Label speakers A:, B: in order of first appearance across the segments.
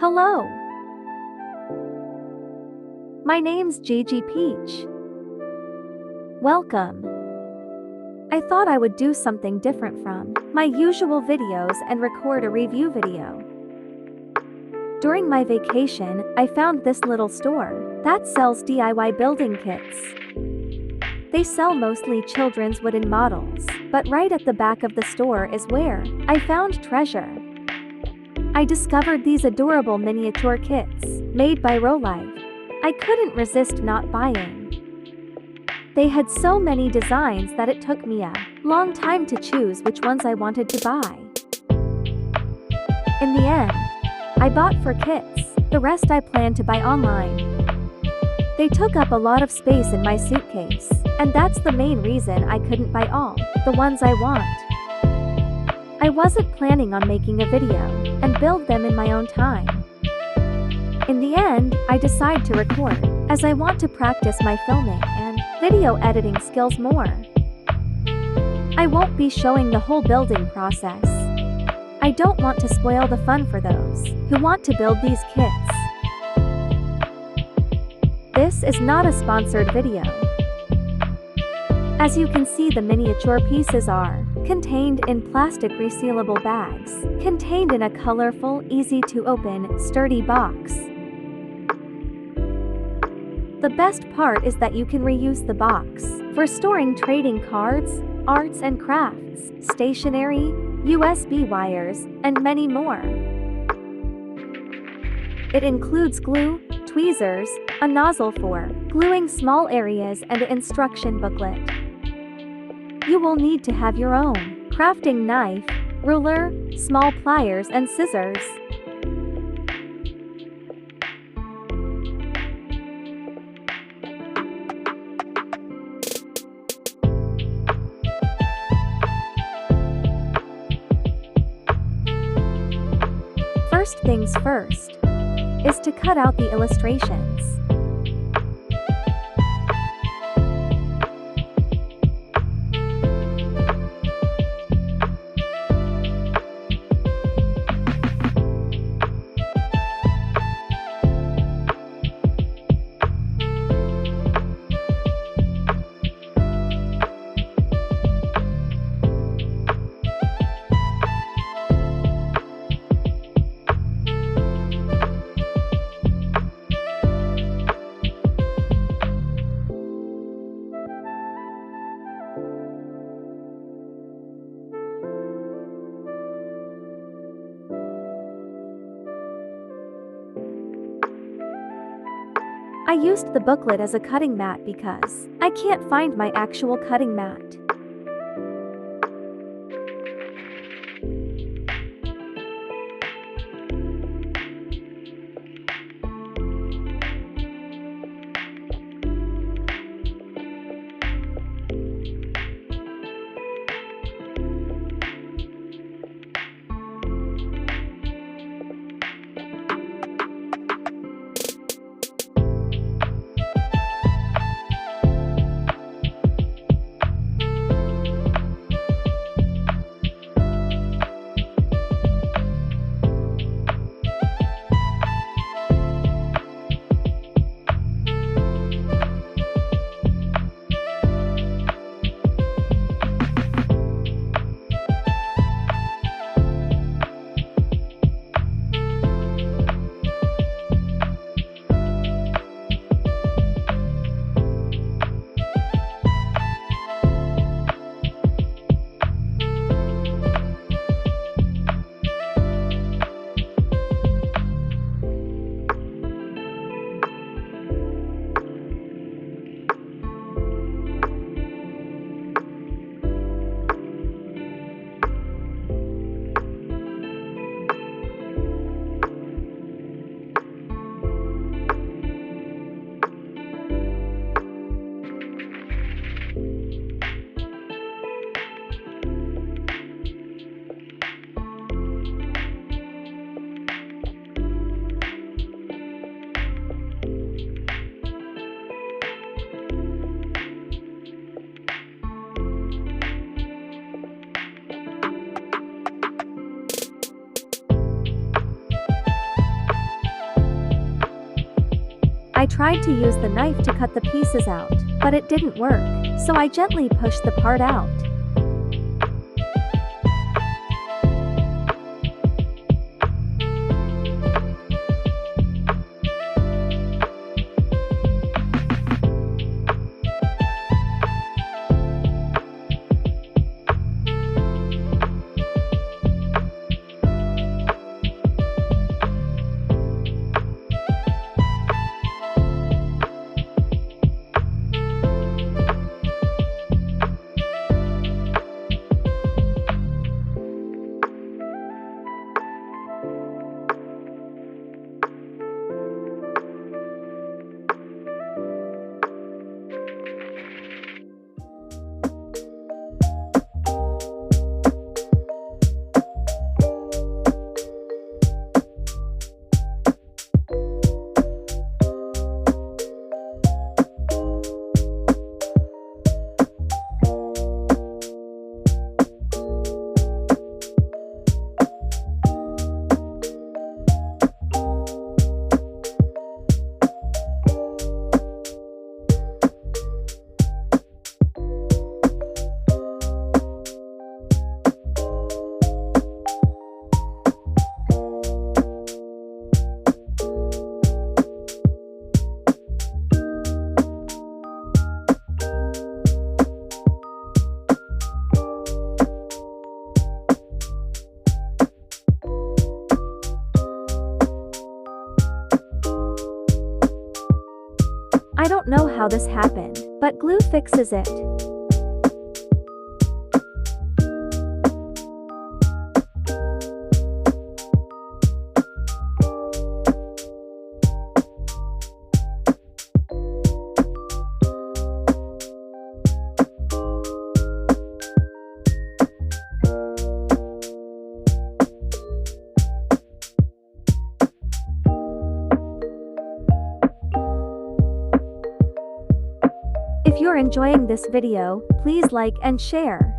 A: Hello, my name's Gigi Peach. Welcome. I thought I would do something different from my usual videos and record a review video. During my vacation, I found this little store that sells DIY building kits. They sell mostly children's wooden models, but right at the back of the store is where I found treasure. I discovered these adorable miniature kits, made by Rolife. I couldn't resist not buying. They had so many designs that it took me a long time to choose which ones I wanted to buy. In the end, I bought 4 kits, the rest I planned to buy online. They took up a lot of space in my suitcase, and that's the main reason I couldn't buy all the ones I want. I wasn't planning on making a video and build them in my own time. In the end, I decide to record, as I want to practice my filming and video editing skills more. I won't be showing the whole building process. I don't want to spoil the fun for those who want to build these kits. This is not a sponsored video. As you can see, the miniature pieces are contained in plastic resealable bags, contained in a colorful, easy-to-open, sturdy box. The best part is that you can reuse the box for storing trading cards, arts and crafts, stationery, USB wires, and many more. It includes glue, tweezers, a nozzle for gluing small areas, and an instruction booklet. You will need to have your own crafting knife, ruler, small pliers, and scissors. First things first is to cut out the illustrations. I used the booklet as a cutting mat because I can't find my actual cutting mat. I tried to use the knife to cut the pieces out, but it didn't work, so I gently pushed the part out. I don't know how this happened, but glue fixes it. If you're enjoying this video, please like and share.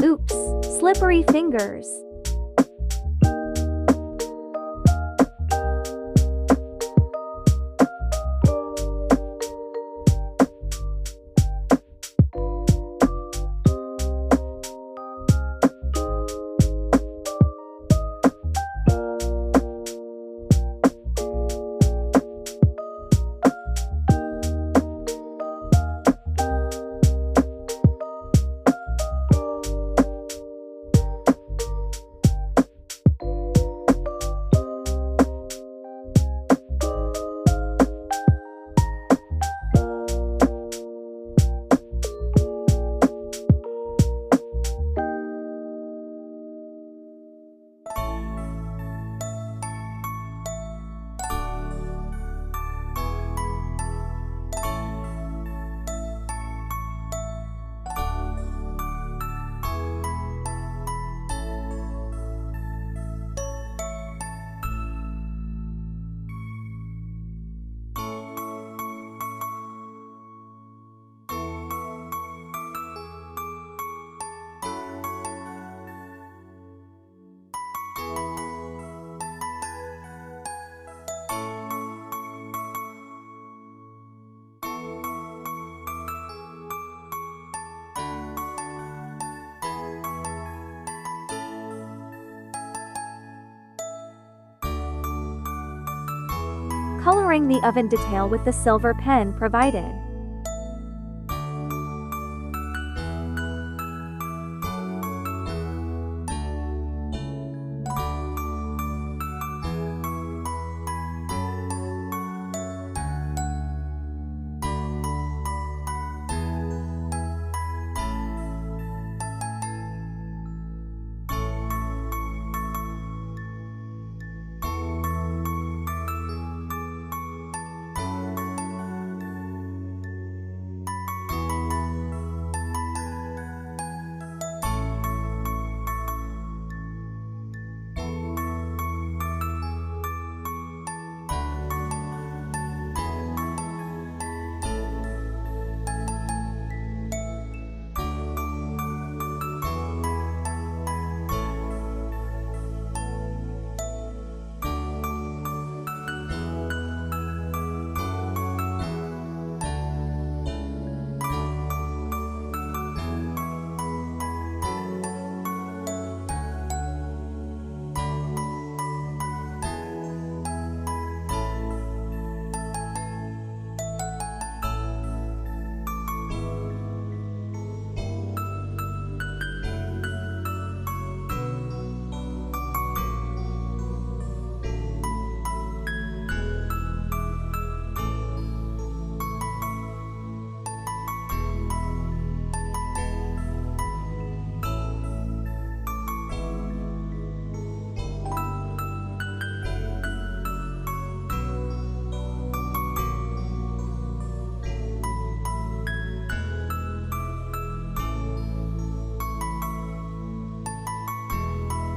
A: Oops, slippery fingers. coloring the oven detail with the silver pen provided.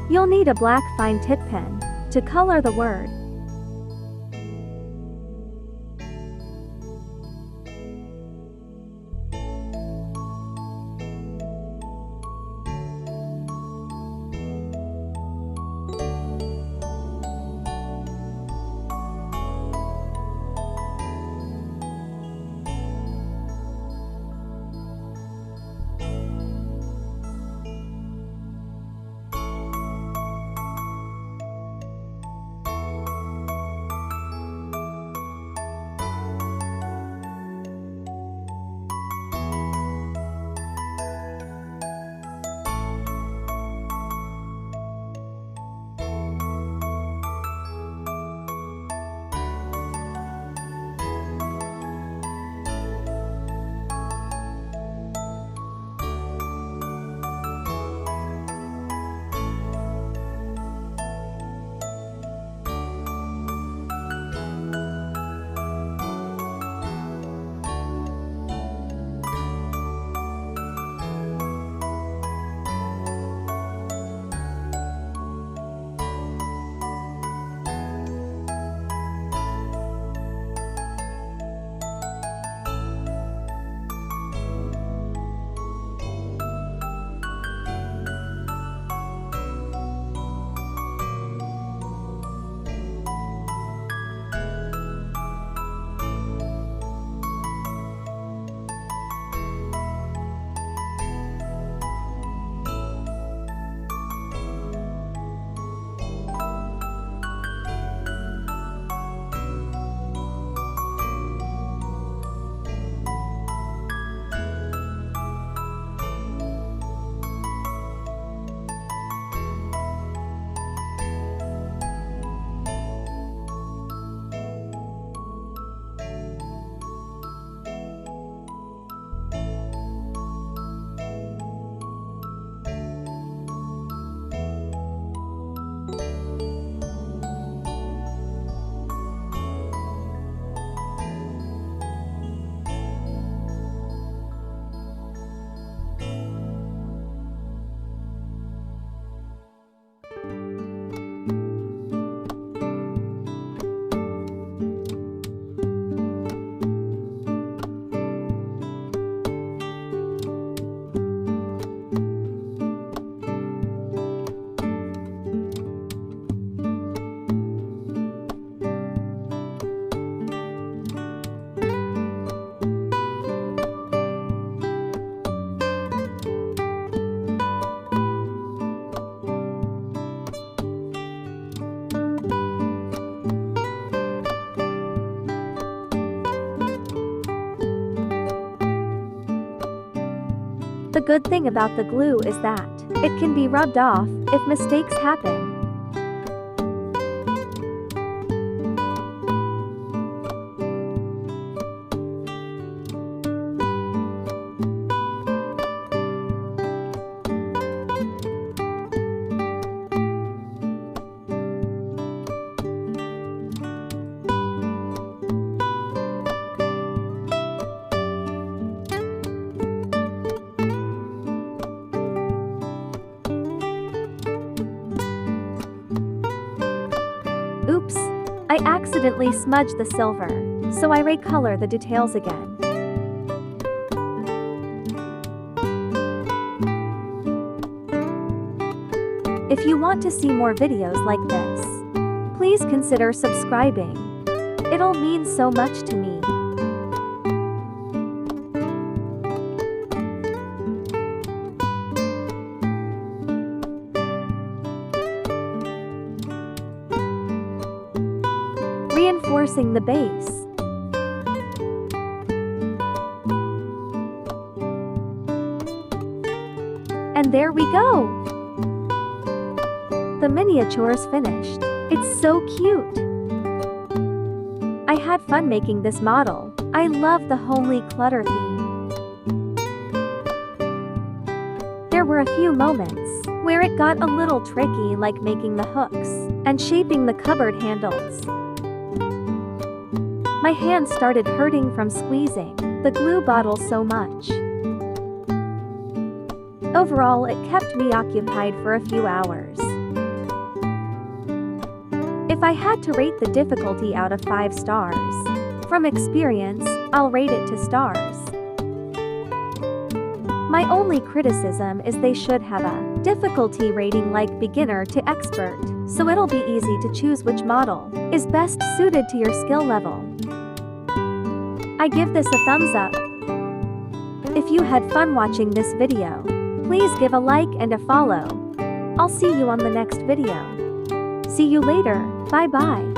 A: You'll need a black fine tip pen to color the word. The good thing about the glue is that it can be rubbed off if mistakes happen. Oops! I accidentally smudged the silver, so I recolor the details again. If you want to see more videos like this, please consider subscribing. It'll mean so much to me. Reinforcing the base. And there we go! The miniature's finished. It's so cute! I had fun making this model. I love the homely clutter theme. There were a few moments where it got a little tricky, like making the hooks and shaping the cupboard handles. My hands started hurting from squeezing the glue bottle so much. Overall, it kept me occupied for a few hours. If I had to rate the difficulty out of 5 stars, from experience, I'll rate it 2 stars. My only criticism is they should have a difficulty rating like beginner to expert, so it'll be easy to choose which model is best suited to your skill level. I give this a thumbs up. If you had fun watching this video, please give a like and a follow. I'll see you on the next video. See you later, bye bye.